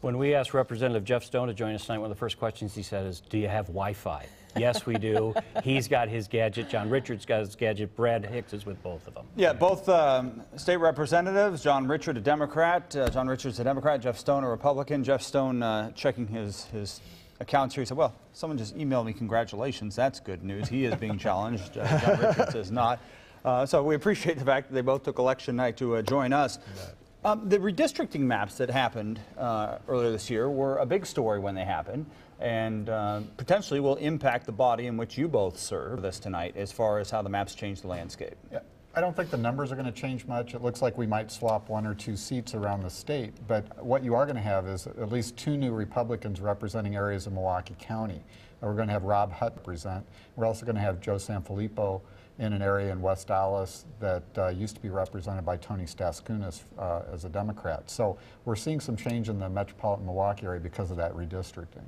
When we asked Representative Jeff Stone to join us tonight, one of the first questions he said is, do you have Wi-Fi? Yes, we do. He's got his gadget. John Richards got his gadget. Brad Hicks is with both of them. Yeah, both state representatives. John Richard, a Democrat. John Richards, a Democrat. Jeff Stone, a Republican. Jeff Stone checking his accounts here. He said, well, someone just emailed me congratulations. That's good news. He is being challenged. John Richards is not. So we appreciate the fact that they both took election night to join us. The redistricting maps that happened earlier this year were a big story when they happened, and potentially will impact the body in which you both serve this tonight as far as how the maps change the landscape. Yeah. I don't think the numbers are going to change much. It looks like we might swap 1 or 2 seats around the state, but what you are going to have is at least 2 new Republicans representing areas of Milwaukee County. We're going to have Rob Hutt represent. We're also going to have Joe Sanfilippo in an area in West Dallas that used to be represented by Tony Staskunas as a Democrat. So we're seeing some change in the metropolitan Milwaukee area because of that redistricting.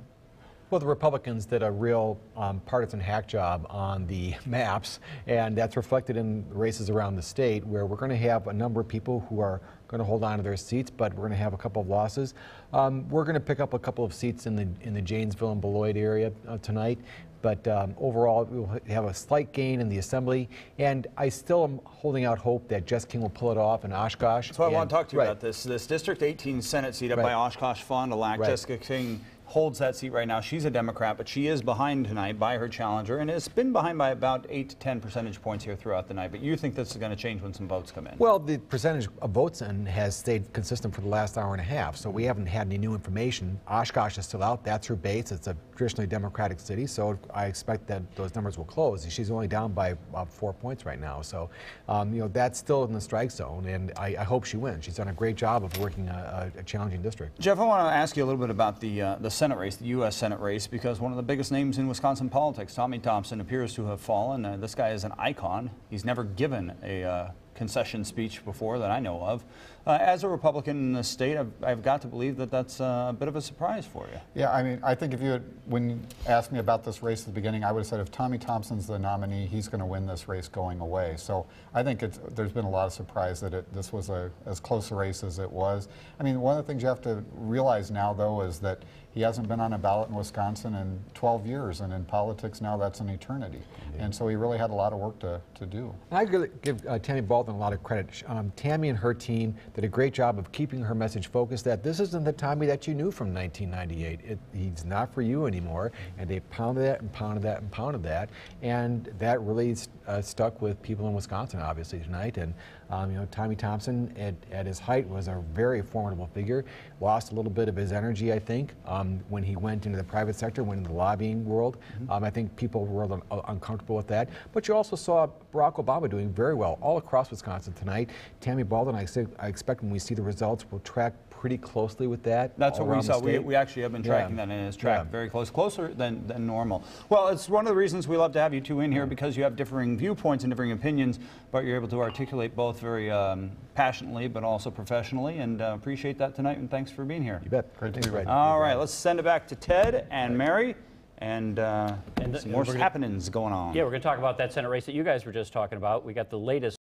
Well, the Republicans did a real partisan hack job on the maps, and that's reflected in races around the state, where we're going to have a number of people who are going to hold on to their seats, but we're going to have a couple of losses. We're going to pick up a couple of seats in the Janesville and Beloit area tonight, but overall we'll have a slight gain in the Assembly, and I still am holding out hope that Jess King will pull it off in Oshkosh. That's why I want to talk to you about this District 18 Senate seat up by Oshkosh Fond du Lac. Jessica King holds that seat right now. She's a Democrat, but she is behind tonight by her challenger, and has been behind by about 8 to 10 percentage points here throughout the night. But you think this is going to change when some votes come in? Well, the percentage of votes in has stayed consistent for the last hour and a half, so we haven't had any new information. Oshkosh is still out. That's her base. It's a traditionally Democratic city, so I expect that those numbers will close. She's only down by 4 points right now, so you know, that's still in the strike zone, and I hope she wins. She's done a great job of working a challenging district. Jeff, I want to ask you a little bit about the Senate race, the U.S. Senate race, because one of the biggest names in Wisconsin politics, Tommy Thompson, appears to have fallen. This guy is an icon. He's never given a concession speech before that I know of. As a Republican in the state, I've got to believe that that's a bit of a surprise for you. Yeah, I mean, I think if you had, when you asked me about this race at the beginning, I would have said if Tommy Thompson's the nominee, he's going to win this race going away. So I think there's been a lot of surprise that this was as close a race as it was. I mean, one of the things you have to realize now, though, is that he hasn't been on a ballot in Wisconsin in 12 years, and in politics now that's an eternity. And so he really had a lot of work to do. I give Tammy Baldwin a lot of credit. Tammy and her team did a great job of keeping her message focused that this isn't the Tommy that you knew from 1998. He's not for you anymore, and they pounded that and pounded that and pounded that, and that really stuck with people in Wisconsin, obviously, tonight. And you know, Tommy Thompson at his height was a very formidable figure. Lost a little bit of his energy, I think, when he went into the private sector, went into the lobbying world. I think people were uncomfortable with that. But you also saw Barack Obama doing very well all across Wisconsin tonight. Tammy Baldwin, I expect when we see the results, we'll track pretty closely with that. That's what we saw. We actually have been tracking that, and it's tracked very close, closer than normal. Well, it's one of the reasons we love to have you two in here, because you have differing viewpoints and differing opinions, but you're able to articulate both very passionately, but also professionally, and appreciate that tonight, and thanks for being here. You bet. Great to be right. All right, let's send it back to Ted and Mary, and some more happenings going on. Yeah, we're going to talk about that Senate race that you guys were just talking about. We got the latest